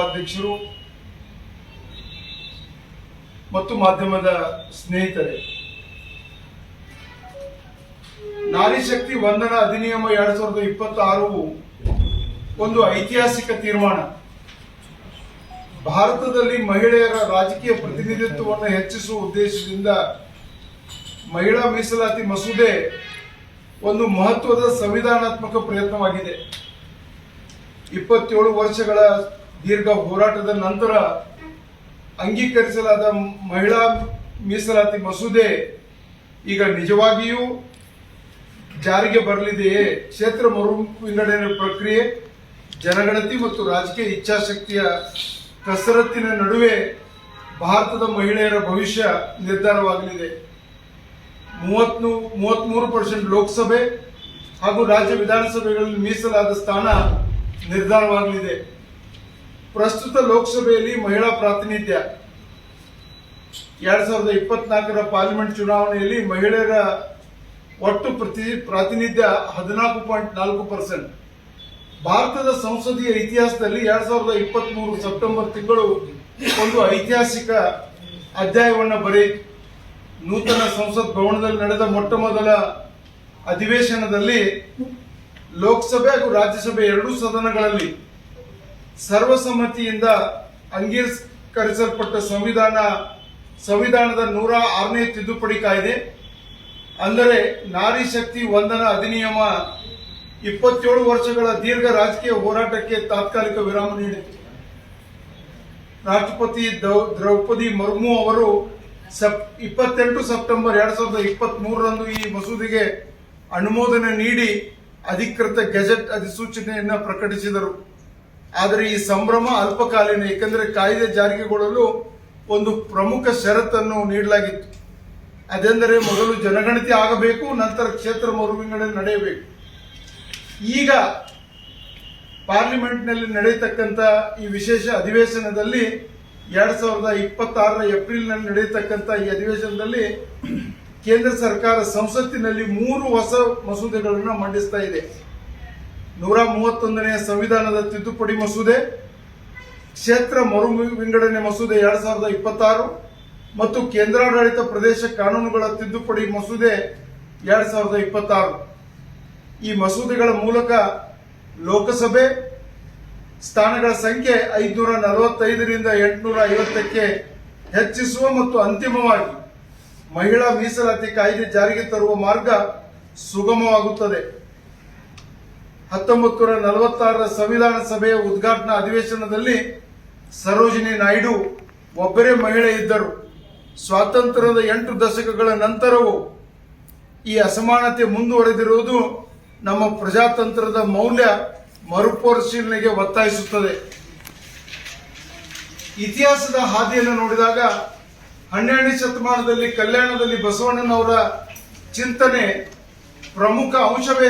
ಜಿಲ್ಲಾಧ್ಯಕ್ಷರು ಮತ್ತು ಮಾಧ್ಯಮದ ಸ್ನೇಹಿತರೆ, ನಾರಿ ಶಕ್ತಿ ವಂದನಾ ಅಧಿನಿಯಮ 2026 ಒಂದು ಐತಿಹಾಸಿಕ ತೀರ್ಮಾನ. ಭಾರತದಲ್ಲಿ ಮಹಿಳೆಯರ ರಾಜಕೀಯ ಪ್ರತಿನಿಧಿತ್ವವನ್ನು ಹೆಚ್ಚಿಸುವ ಉದ್ದೇಶದಿಂದ ಮಹಿಳಾ ಮೀಸಲಾತಿ ಮಸೂದೆ ಒಂದು ಮಹತ್ವದ ಸಂವಿಧಾನಾತ್ಮಕ ಪ್ರಯತ್ನವಾಗಿದೆ. 27 ವರ್ಷಗಳ ದೀರ್ಘ ಹೋರಾಟದ ನಂತರ ಅಂಗೀಕರಿಸಲಾದ ಮಹಿಳಾ ಮೀಸಲಾತಿ ಮಸೂದೆ ಈಗ ನಿಜವಾಗಿಯೂ ಜಾರಿಗೆ ಬರಲಿದೆಯೇ? ಕ್ಷೇತ್ರ ಮರು ವಿಂಗಡಣೆ ಪ್ರಕ್ರಿಯೆ, ಜನಗಣತಿ ಮತ್ತು ರಾಜಕೀಯ ಇಚ್ಛಾಶಕ್ತಿಯ ಕಸರತ್ತಿನ ನಡುವೆ ಭಾರತದ ಮಹಿಳೆಯರ ಭವಿಷ್ಯ ನಿರ್ಧಾರವಾಗಲಿದೆ. 33% ಲೋಕಸಭೆ ಹಾಗೂ ರಾಜ್ಯ ವಿಧಾನಸಭೆಗಳಲ್ಲಿ ಮೀಸಲಾದ ಸ್ಥಾನ ನಿರ್ಧಾರವಾಗಲಿದೆ. ಪ್ರಸ್ತುತ ಲೋಕಸಭೆಯಲ್ಲಿ ಮಹಿಳಾ ಪ್ರಾತಿನಿಧ್ಯ 2024ರ ಪಾರ್ಲಿಮೆಂಟ್ ಚುನಾವಣೆಯಲ್ಲಿ ಮಹಿಳೆಯರ ಒಟ್ಟು ಪ್ರಾತಿನಿಧ್ಯ 14.4%. ಭಾರತದ ಸಂಸದೀಯ ಇತಿಹಾಸದಲ್ಲಿ 2023 ಸೆಪ್ಟೆಂಬರ್ ತಿಂಗಳು ಒಂದು ಐತಿಹಾಸಿಕ ಅಧ್ಯಾಯವನ್ನು ಬರೆಯಿತು. ನೂತನ ಸಂಸತ್ ಭವನದಲ್ಲಿ ನಡೆದ ಮೊಟ್ಟ ಮೊದಲ ಅಧಿವೇಶನದಲ್ಲಿ ಲೋಕಸಭೆ ಹಾಗೂ ರಾಜ್ಯಸಭೆ ಎರಡೂ ಸದನಗಳಲ್ಲಿ ಸರ್ವಸಮ್ಮತಿಯಿಂದ ಅಂಗೀಕರಿಸಲ್ಪಟ್ಟ ಸಂವಿಧಾನದ 106ನೇ ತಿದ್ದುಪಡಿ ಕಾಯ್ದೆ, ಅಂದರೆ ನಾರಿ ಶಕ್ತಿ ವಂದನಾ ಅಧಿನಿಯಮ 27 ವರ್ಷಗಳ ದೀರ್ಘ ರಾಜಕೀಯ ಹೋರಾಟಕ್ಕೆ ತಾತ್ಕಾಲಿಕ ವಿರಾಮ ನೀಡಿತು. ರಾಷ್ಟ್ರಪತಿ ದ್ರೌಪದಿ ಮುರ್ಮು ಅವರು 28 ಸೆಪ್ಟೆಂಬರ್ 2023ರಂದು ಈ ಮಸೂದೆಗೆ ಅನುಮೋದನೆ ನೀಡಿ ಅಧಿಕೃತ ಗೆಜೆಟ್ ಅಧಿಸೂಚನೆಯನ್ನು ಪ್ರಕಟಿಸಿದರು. ಆದರೆ ಈ ಸಂಭ್ರಮ ಅಲ್ಪಕಾಲೀನ, ಏಕೆಂದರೆ ಕಾಯ್ದೆ ಜಾರಿಗೆಗೊಳ್ಳಲು ಒಂದು ಪ್ರಮುಖ ಷರತ್ತನ್ನು ನೀಡಲಾಗಿತ್ತು. ಅದೆಂದರೆ ಮೊದಲು ಜನಗಣತಿ ಆಗಬೇಕು, ನಂತರ ಕ್ಷೇತ್ರ ಮರು ವಿಂಗಡಣೆ ನಡೆಯಬೇಕು. ಈಗ ಪಾರ್ಲಿಮೆಂಟ್ನಲ್ಲಿ ನಡೆಯತಕ್ಕಂಥ ಈ ವಿಶೇಷ ಅಧಿವೇಶನದಲ್ಲಿ 2026ರ ಏಪ್ರಿಲ್ನಲ್ಲಿ ನಡೆಯತಕ್ಕಂಥ ಈ ಅಧಿವೇಶನದಲ್ಲಿ ಕೇಂದ್ರ ಸರ್ಕಾರ ಸಂಸತ್ತಿನಲ್ಲಿ 3 ಹೊಸ ಮಸೂದೆಗಳನ್ನು ಮಂಡಿಸ್ತಾ ಇದೆ. 131ನೇ ಸಂವಿಧಾನದ ತಿದ್ದುಪಡಿ ಮಸೂದೆ, ಕ್ಷೇತ್ರ ಮರು ವಿಂಗಡಣೆ ಮಸೂದೆ 2026 ಮತ್ತು ಕೇಂದ್ರಾಡಳಿತ ಪ್ರದೇಶ ಕಾನೂನುಗಳ ತಿದ್ದುಪಡಿ ಮಸೂದೆ 2026. ಈ ಮಸೂದೆಗಳ ಮೂಲಕ ಲೋಕಸಭೆ ಸ್ಥಾನಗಳ ಸಂಖ್ಯೆ 545ರಿಂದ 850ಕ್ಕೆ ಹೆಚ್ಚಿಸುವ ಮತ್ತು ಅಂತಿಮವಾಗಿ ಮಹಿಳಾ ಮೀಸಲಾತಿ ಕಾಯ್ದೆ ಜಾರಿಗೆ ತರುವ ಮಾರ್ಗ ಸುಗಮವಾಗುತ್ತದೆ. 1946ರ ಸಂವಿಧಾನ ಸಭೆಯ ಉದ್ಘಾಟನಾ ಅಧಿವೇಶನದಲ್ಲಿ ಸರೋಜಿನಿ ನಾಯ್ಡು ಒಬ್ಬರೇ ಮಹಿಳೆ ಇದ್ದರು. ಸ್ವಾತಂತ್ರ್ಯದ 8 ದಶಕಗಳ ನಂತರವೂ ಈ ಅಸಮಾನತೆ ಮುಂದುವರೆದಿರುವುದು ನಮ್ಮ ಪ್ರಜಾತಂತ್ರದ ಮೌಲ್ಯ ಮರುಪರಿಶೀಲನೆಗೆ ಒತ್ತಾಯಿಸುತ್ತದೆ. ಇತಿಹಾಸದ ಹಾದಿಯನ್ನು ನೋಡಿದಾಗ 12ನೇ ಶತಮಾನದಲ್ಲಿ ಕಲ್ಯಾಣದಲ್ಲಿ ಬಸವಣ್ಣನವರ ಚಿಂತನೆ ಪ್ರಮುಖ ಅಂಶವೇ